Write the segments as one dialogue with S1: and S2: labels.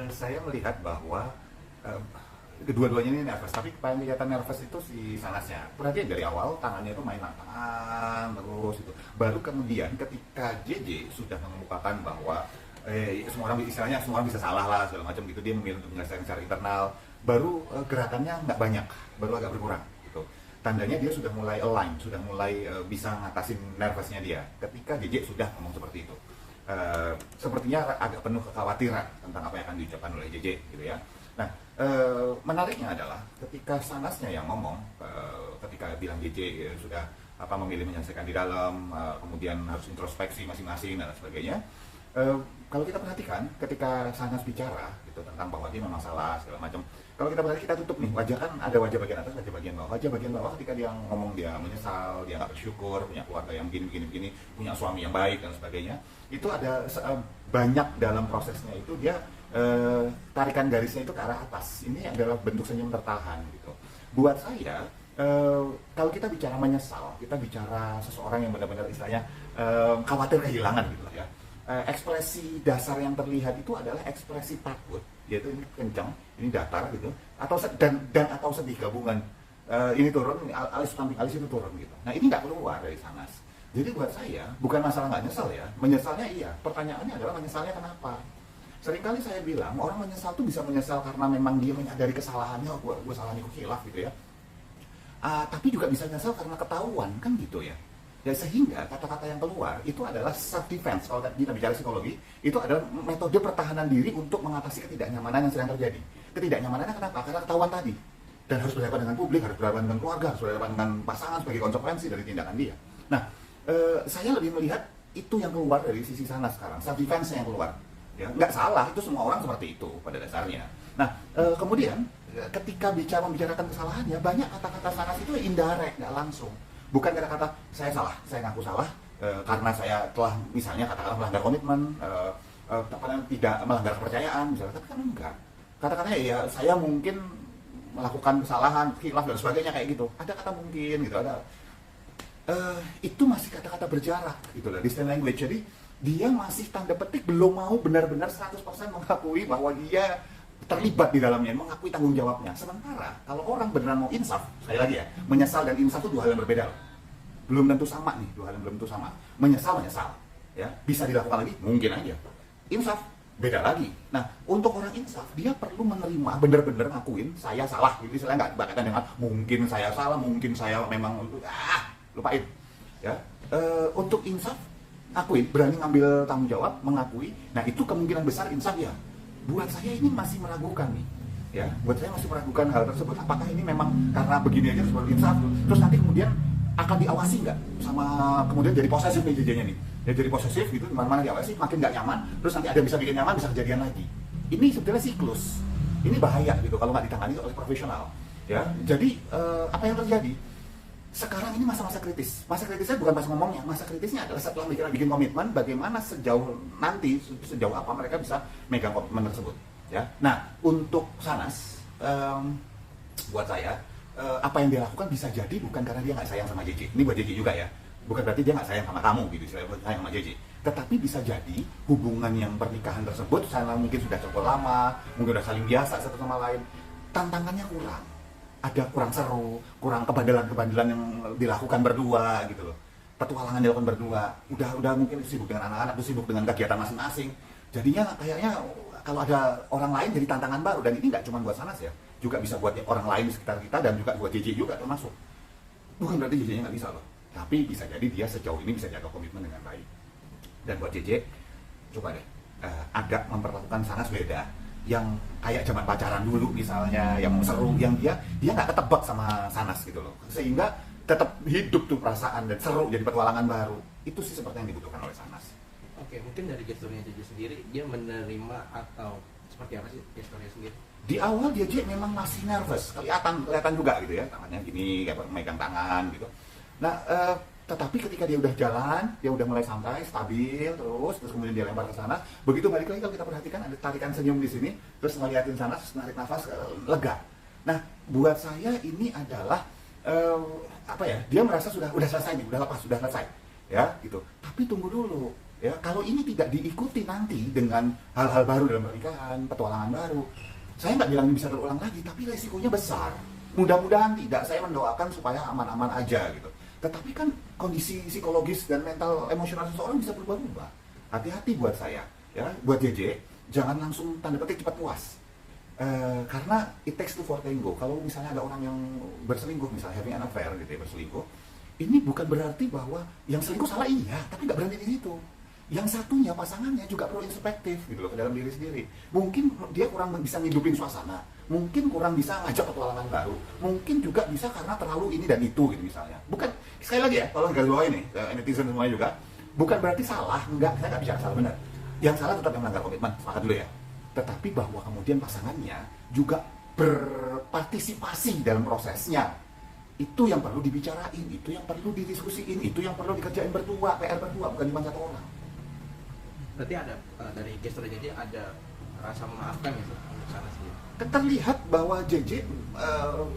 S1: Saya melihat bahwa eh, kedua-duanya ini nervous, tapi paling kelihatan nervous itu si Sanasnya. Perhatian dari awal tangannya itu main tangan terus itu. Baru kemudian ketika JJ sudah mengemukakan bahwa semua orang istilahnya semua orang bisa salah lah segala macam gitu, dia memilih untuk menyelesaikan secara internal. Baru gerakannya nggak banyak, baru agak berkurang gitu. Tandanya dia sudah mulai align, sudah mulai bisa ngatasin nervousnya dia. Ketika JJ sudah ngomong seperti itu. Sepertinya agak penuh kekhawatiran tentang apa yang akan diucapkan oleh JJ gitu ya. Nah, menariknya adalah ketika Sanasnya yang ngomong, ketika bilang JJ sudah memilih menyelesaikan di dalam, kemudian harus introspeksi masing-masing dan sebagainya. Kalau kita perhatikan ketika Sanas bicara gitu tentang bahwa dia memang salah segala macam, kalau kita perhatikan kita tutup nih wajah, kan ada wajah bagian atas, wajah bagian bawah. Wajah bagian bawah ketika dia ngomong dia menyesal, dia nggak bersyukur, punya keluarga yang begini, punya suami yang baik dan sebagainya. Itu ada banyak dalam prosesnya itu dia tarikan garisnya itu ke arah atas. Ini adalah bentuk senyum tertahan gitu. Buat saya, kalau kita bicara menyesal, kita bicara seseorang yang benar-benar istilahnya khawatir kehilangan gitu lah ya. Ekspresi dasar yang terlihat itu adalah ekspresi takut, yaitu ini kencang, ini datar gitu, atau dan atau sedih gabungan. Ini turun, alis samping alis itu turun gitu. Nah ini nggak keluar dari Sanas. Jadi buat saya bukan masalah nggak nyesal ya, menyesalnya iya. Pertanyaannya adalah menyesalnya kenapa? Seringkali saya bilang orang menyesal tuh bisa menyesal karena memang dia menyadari kesalahannya, oh, gue salahnya kok khilaf gitu ya. Tapi juga bisa menyesal karena ketahuan kan gitu ya. Ya sehingga kata-kata yang keluar itu adalah self defense. Kalau kita bicara psikologi, itu adalah metode pertahanan diri untuk mengatasi ketidaknyamanan yang sedang terjadi. Ketidaknyamanannya kenapa? Karena ketahuan tadi. Dan harus berhadapan dengan publik, harus berhadapan dengan keluarga, harus berhadapan dengan pasangan sebagai konsekuensi dari tindakan dia. Nah, saya lebih melihat itu yang keluar dari sisi sana sekarang, self defense yang keluar. Ya, nggak salah, itu semua orang seperti itu pada dasarnya. Nah, kemudian ketika membicarakan kesalahannya, banyak kata-kata Sanas itu indirect, nggak langsung. Bukan kata-kata saya salah, saya ngaku salah karena saya telah misalnya katakanlah melanggar komitmen, tidak melanggar kepercayaan misalnya, tapi kan enggak. Kata-katanya ya saya mungkin melakukan kesalahan, khilaf dan sebagainya kayak gitu. Ada kata mungkin gitu, ada itu masih kata-kata berjarak gitu lah, distant language. Jadi dia masih tanda petik belum mau benar-benar 100% mengakui bahwa dia terlibat di dalamnya, mengakui tanggung jawabnya. Sementara kalau orang beneran mau insaf, sekali lagi ya, menyesal dan insaf itu dua hal yang berbeda loh. Belum tentu sama nih, dua hal yang belum tentu sama. Menyesal ya, bisa dilakukan lagi, mungkin aja. Insaf beda lagi. Nah, untuk orang insaf, dia perlu menerima, bener-bener ngakuin saya salah. Jadi saya nggak berkaitan dengan mungkin saya salah, mungkin saya memang lupain. Ya, untuk insaf, akuin, berani ngambil tanggung jawab, mengakui. Nah, itu kemungkinan besar insaf ya. Buat saya ini masih meragukan nih, ya. Buat saya masih meragukan hal tersebut. Apakah ini memang karena begini aja seperti insaf, terus nanti kemudian akan diawasi nggak sama kemudian jadi posesif nih jadinya nih. Ya jadi posesif gitu, mana-mana diawasi, makin nggak nyaman. Terus nanti ada yang bisa bikin nyaman, bisa kejadian lagi. Ini sebetulnya siklus. Ini bahaya gitu kalau nggak ditangani oleh profesional. Ya, jadi apa yang terjadi? Sekarang ini masa-masa kritis. Masa kritisnya bukan pas ngomongnya, masa kritisnya adalah setelah mereka bikin komitmen, bagaimana sejauh apa mereka bisa megang komitmen tersebut. Ya. Nah, untuk Sanas, buat saya, apa yang dia lakukan bisa jadi bukan karena dia nggak sayang sama JJ. Ini buat JJ juga ya. Bukan berarti dia nggak sayang sama kamu gitu, sayang sama JJ. Tetapi bisa jadi hubungan yang pernikahan tersebut, sana mungkin sudah cukup lama, mungkin sudah saling biasa satu sama lain, tantangannya kurang. Ada kurang seru, kurang kebandelan-kebandelan yang dilakukan berdua gitu loh. Petualangan dilakukan berdua. Udah mungkin sibuk dengan anak-anak, sibuk dengan kegiatan masing-masing. Jadinya kayaknya kalau ada orang lain jadi tantangan baru, dan ini nggak cuma buat Sanas ya, juga bisa buat orang lain di sekitar kita dan juga buat JJ juga termasuk. Bukan berarti JJ-nya nggak bisa loh. Tapi bisa jadi dia sejauh ini bisa jaga komitmen dengan baik. Dan buat JJ, coba deh agak memperlakukan Sanas beda. Yang kayak zaman pacaran dulu misalnya, yang seru, yang dia nggak ketebak sama Sanas gitu loh, sehingga tetap hidup tuh perasaan dan seru, jadi petualangan baru. Itu sih seperti yang dibutuhkan oleh Sanas.
S2: Oke, mungkin dari gesturnya JJ sendiri, dia menerima atau seperti apa sih gesturnya sendiri?
S1: Di awal dia memang masih nervous, kelihatan juga gitu ya, tangannya gini kayak megang tangan gitu. Nah, tetapi ketika dia udah jalan, dia udah mulai santai, stabil, terus kemudian dia lempar ke sana. Begitu balik lagi kalau kita perhatikan ada tarikan senyum di sini, terus ngeliatin sana, terus narik nafas, lega. Nah, buat saya ini adalah dia merasa sudah selesai nih, udah lepas, sudah selesai, ya gitu. Tapi tunggu dulu, Ya, kalau ini tidak diikuti nanti dengan hal-hal baru dalam pernikahan, petualangan baru, saya nggak bilang bisa terulang lagi, tapi resikonya besar. Mudah-mudahan tidak, saya mendoakan supaya aman-aman aja gitu. Tetapi kan kondisi psikologis dan mental emosional seseorang bisa berubah-ubah. Hati-hati buat saya, ya, buat JJ, jangan langsung tanda petik cepat puas. Karena it takes two for tango. Kalau misalnya ada orang yang berselingkuh, misalnya having an affair gitu ya, berselingkuh, ini bukan berarti bahwa yang selingkuh salah, iya, tapi nggak berhenti di situ. Yang satunya, pasangannya juga perlu introspektif gitu loh, ke dalam diri sendiri. Mungkin dia kurang bisa ngidupin suasana, mungkin kurang bisa ngajak petualangan baru, mungkin juga bisa karena terlalu ini dan itu gitu misalnya. Bukan, sekali lagi ya, kalau garis bawah ini, netizen semuanya juga, bukan berarti salah, enggak, saya nggak bicara salah benar. Yang salah tetap yang melanggar komitmen, sepakat dulu ya. Tetapi bahwa kemudian pasangannya juga berpartisipasi dalam prosesnya, itu yang perlu dibicarain, itu yang perlu didiskusiin, itu yang perlu dikerjain berdua, PR berdua, bukan cuma satu orang.
S2: Berarti ada dari gestur JJ ada rasa memaafkan ya untuk sana sendiri.
S1: Terlihat bahwa JJ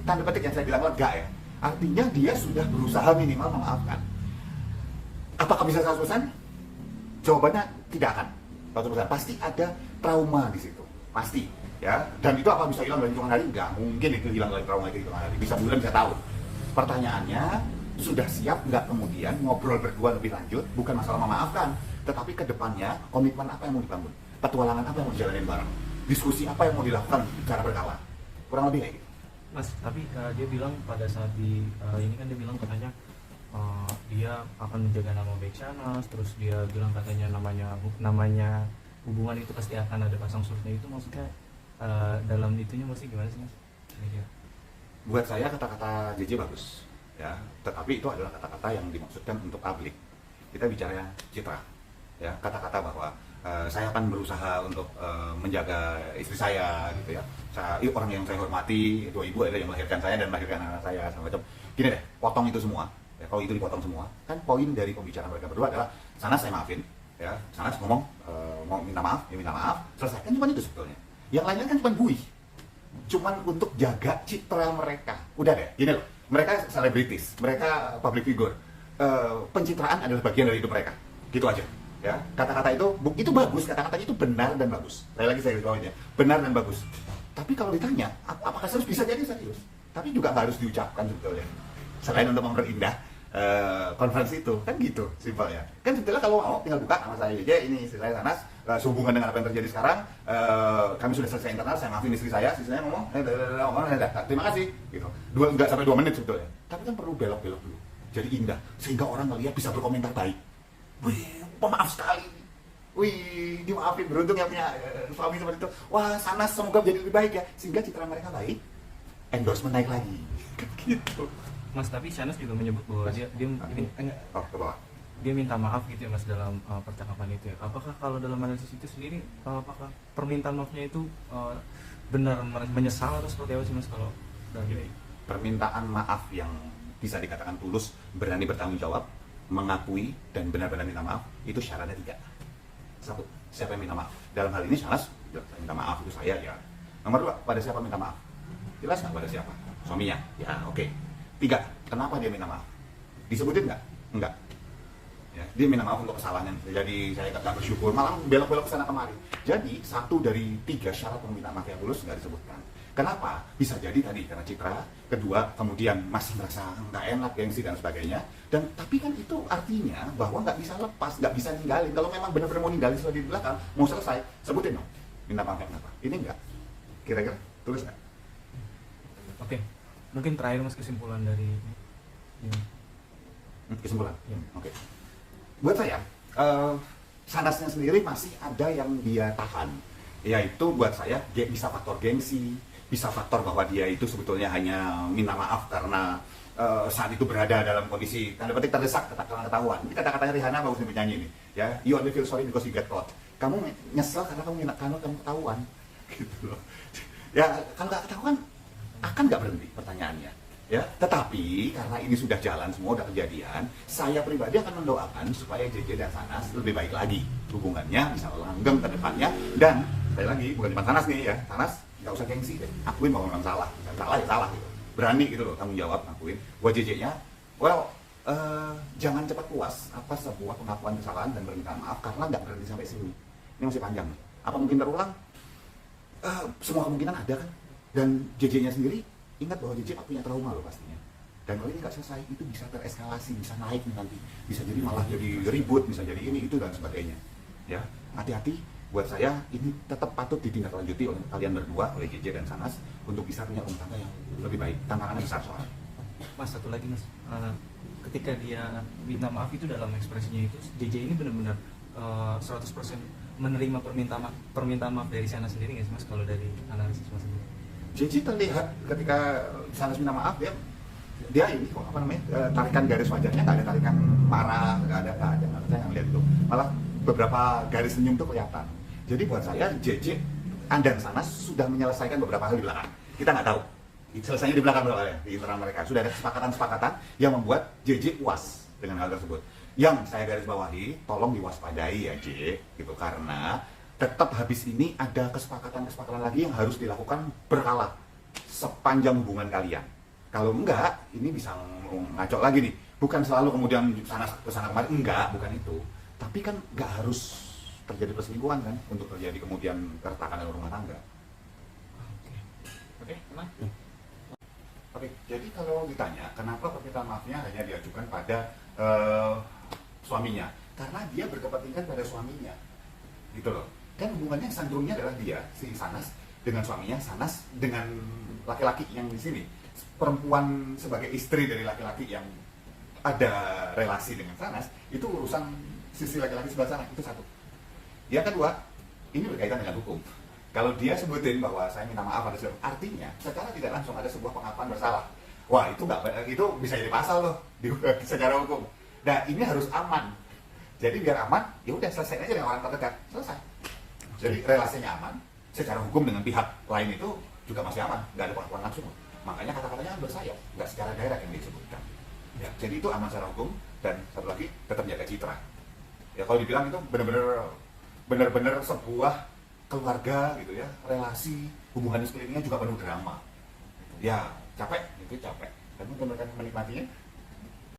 S1: tanda petik yang saya bilang lega ya, artinya dia sudah berusaha minimal memaafkan. Apakah bisa 100%? Jawabannya tidak akan 100%. Pasti ada trauma di situ, pasti ya. Dan itu apa bisa hilang dalam hitungan hari? Nggak mungkin itu hilang dari trauma itu hitungan hari. Bisa bulan, bisa tahun. Pertanyaannya, sudah siap nggak kemudian ngobrol berdua lebih lanjut? Bukan masalah memaafkan, tetapi ke depannya komitmen apa yang mau dibangun, petualangan apa yang mau dijalanin bareng, diskusi apa yang mau dilakukan secara berkala, kurang lebih kayak gitu.
S3: Mas, tapi dia bilang pada saat di ini kan dia bilang katanya dia akan menjaga nama baik Shahnaz, terus dia bilang katanya namanya hubungan itu pasti akan ada pasang surutnya. Itu maksudnya dalam itunya mesti gimana sih, Mas?
S1: Buat saya kata-kata JJ bagus ya, tetapi itu adalah kata-kata yang dimaksudkan untuk publik. Kita bicara citra ya, kata-kata bahwa saya akan berusaha untuk menjaga istri saya gitu ya. Orang yang saya hormati, itu ibu adalah yang melahirkan saya dan melahirkan anak saya segala macam. Gini deh, potong itu semua. Ya, kalau itu dipotong semua, kan poin dari pembicaraan mereka berdua adalah Shahnaz saya maafin, ya. Shahnaz ngomong mau minta maaf, ya minta maaf, selesai. Kan cuma itu sebetulnya. Yang lainnya kan cuma buih, cuman untuk jaga citra mereka. Udah deh, gini loh, mereka selebritis, mereka public figure. Pencitraan adalah bagian dari hidup mereka, gitu aja. Ya, kata-kata itu bagus, kata-katanya itu benar dan bagus. Saya bawain ya, benar dan bagus. Tapi kalau ditanya, apakah serius, bisa jadi serius, tapi juga nggak harus diucapkan sebetulnya. Selain untuk memperindah konferensi itu, kan gitu simpelnya. Kan sebetulnya kalau mau tinggal buka sama saya aja, ini istri saya Shahnaz, sehubungan dengan apa yang terjadi sekarang, kami sudah selesai internal, saya maafin istri saya ngomong, terima kasih, gitu. Nggak sampai 2 menit sebetulnya. Tapi kan perlu belok-belok dulu, jadi indah, sehingga orang ngelihat bisa berkomentar baik. Wih, pemaaf sekali. Wih, dimaafin, beruntung yang punya suami seperti itu. Wah, Shahnaz semoga menjadi lebih baik ya, sehingga citra mereka baik, endorsement naik lagi, gitu.
S3: Mas, tapi Shahnaz juga menyebut bahwa dia minta maaf gitu ya, Mas, dalam percakapan itu ya. Apakah kalau dalam analisis itu sendiri, apakah permintaan maafnya itu benar menyesal atau seperti apa sih, Mas, kalau dari
S1: permintaan maaf yang bisa dikatakan tulus, berani bertanggung jawab, mengakui dan benar-benar minta maaf, itu syaratnya 3. 1, siapa yang minta maaf? Dalam hal ini Shahnaz, saya minta maaf, itu saya ya. Nomor 2, pada siapa minta maaf? Jelas nggak pada siapa? Suaminya? Ya, oke. 3, kenapa dia minta maaf? Disebutin nggak? Enggak. Ya, dia minta maaf untuk kesalahan. Jadi saya nggak bersyukur, malah belok-belok ke sana kemari. Jadi 1 dari 3 syarat permintaan maaf yang tulus nggak disebutkan. Kenapa? Bisa jadi tadi karena citra. Kedua, kemudian masih merasa nggak enak, gengsi dan sebagainya. Dan tapi kan itu artinya bahwa nggak bisa lepas, nggak bisa ninggalin. Kalau memang benar-benar mau ninggalin sesuatu di belakang, mau selesai, sebutin dong. Minta maaf kenapa? Ini enggak. Kira-kira tulis nggak?
S3: Oke. Mungkin terakhir, Mas, kesimpulan dari ini.
S1: Kesimpulan?
S3: Ya.
S1: Oke. Buat saya, Shahnaznya sendiri masih ada yang dia tahan. Yaitu buat saya, dia bisa faktor gengsi, bisa faktor bahwa dia itu sebetulnya hanya minta maaf karena saat itu berada dalam kondisi tanda petik terdesak, ketahuan. Ini kata-katanya Rihanna bagus nih penyanyi ini. Ya, you only feel sorry because you get caught. Kamu nyesel karena kamu ketahuan. Gitu loh. Ya, kalau nggak ketahuan, akan nggak berhenti pertanyaannya, ya. Tetapi karena ini sudah jalan semua, udah kejadian, saya pribadi akan mendoakan supaya JJ dan Shahnaz lebih baik lagi hubungannya, bisa langgeng ke depannya. Dan sekali lagi, bukan cuma Shahnaz nih ya, Shahnaz nggak usah gengsi deh, akuin bahwa memang salah, dan salah ya salah gitu, berani gitu loh, tanggung jawab, akuin. Buat JJ-nya, well, jangan cepat puas atas sebuah pengakuan kesalahan dan permintaan maaf karena nggak berhenti sampai sini. Ini masih panjang. Apa mungkin terulang? Semua kemungkinan ada kan. Dan JJ-nya sendiri ingat bahwa JJ punya trauma loh pastinya. Dan kalau ini nggak selesai, itu bisa tereskalasi, bisa naik nanti, bisa jadi malah jadi ribut, bisa jadi ini itu dan sebagainya. Ya, hati-hati. Buat saya ini tetap patut ditindaklanjuti oleh kalian berdua, oleh JJ dan Sanas, untuk bisa punya rumah tangga yang lebih baik. Tantangannya besar soalnya.
S3: Mas, satu lagi mas, ketika dia minta maaf itu dalam ekspresinya itu JJ ini benar-benar 100% menerima permintaan maaf dari Sanas sendiri nggak sih mas, kalau dari analisis mas sendiri?
S1: JJ terlihat ketika Sanas minta maaf dia ini kok apa namanya, tarikan garis wajahnya nggak ada tarikan marah, nggak ada saya nggak lihat itu, malah beberapa garis senyum tuh kelihatan. Jadi buat saya JJ dan Sanas sudah menyelesaikan beberapa hal di belakang, kita nggak tahu selesainya di belakang berapa ya, di internal mereka sudah ada kesepakatan yang membuat JJ puas dengan hal tersebut. Yang saya garis bawahi, tolong diwaspadai ya J, gitu, karena tetap habis ini ada kesepakatan lagi yang harus dilakukan berkala sepanjang hubungan kalian. Kalau enggak, ini bisa ngaco lagi nih. Bukan selalu kemudian kesana kemari, enggak, bukan itu. Tapi kan enggak harus terjadi perselingkuhan kan untuk terjadi kemudian keretakan dalam rumah tangga. Oke, enak. Oke, jadi kalau ditanya kenapa permintaan maafnya hanya diajukan pada suaminya, karena dia berkepentingan pada suaminya, gitu loh. Kan hubungannya sandungnya adalah dia, si Sanas dengan suaminya, Sanas dengan laki-laki yang di sini, perempuan sebagai istri dari laki-laki yang ada relasi dengan Sanas, itu urusan sisi laki-laki sebelah sana, itu satu. Yang kedua, ini berkaitan dengan hukum. Kalau dia sebutin bahwa saya minta maaf ada sesuatu, artinya secara tidak langsung ada sebuah pengakuan bersalah. Wah, itu bisa jadi pasal loh secara hukum. Nah, ini harus aman. Jadi biar aman, ya udah selesai aja dengan orang terdekat, selesai. Jadi relasinya aman, secara hukum dengan pihak lain itu juga masih aman, nggak ada pengakuan langsung. Makanya kata-katanya bersayap, nggak secara direct yang disebutkan. Ya, jadi itu aman secara hukum, dan satu lagi tetap jaga citra. Ya kalau dibilang itu benar-benar sebuah keluarga gitu ya, relasi, hubungan sekelilingnya juga penuh drama. Ya capek, itu capek. Dan mungkin mereka menikmatinya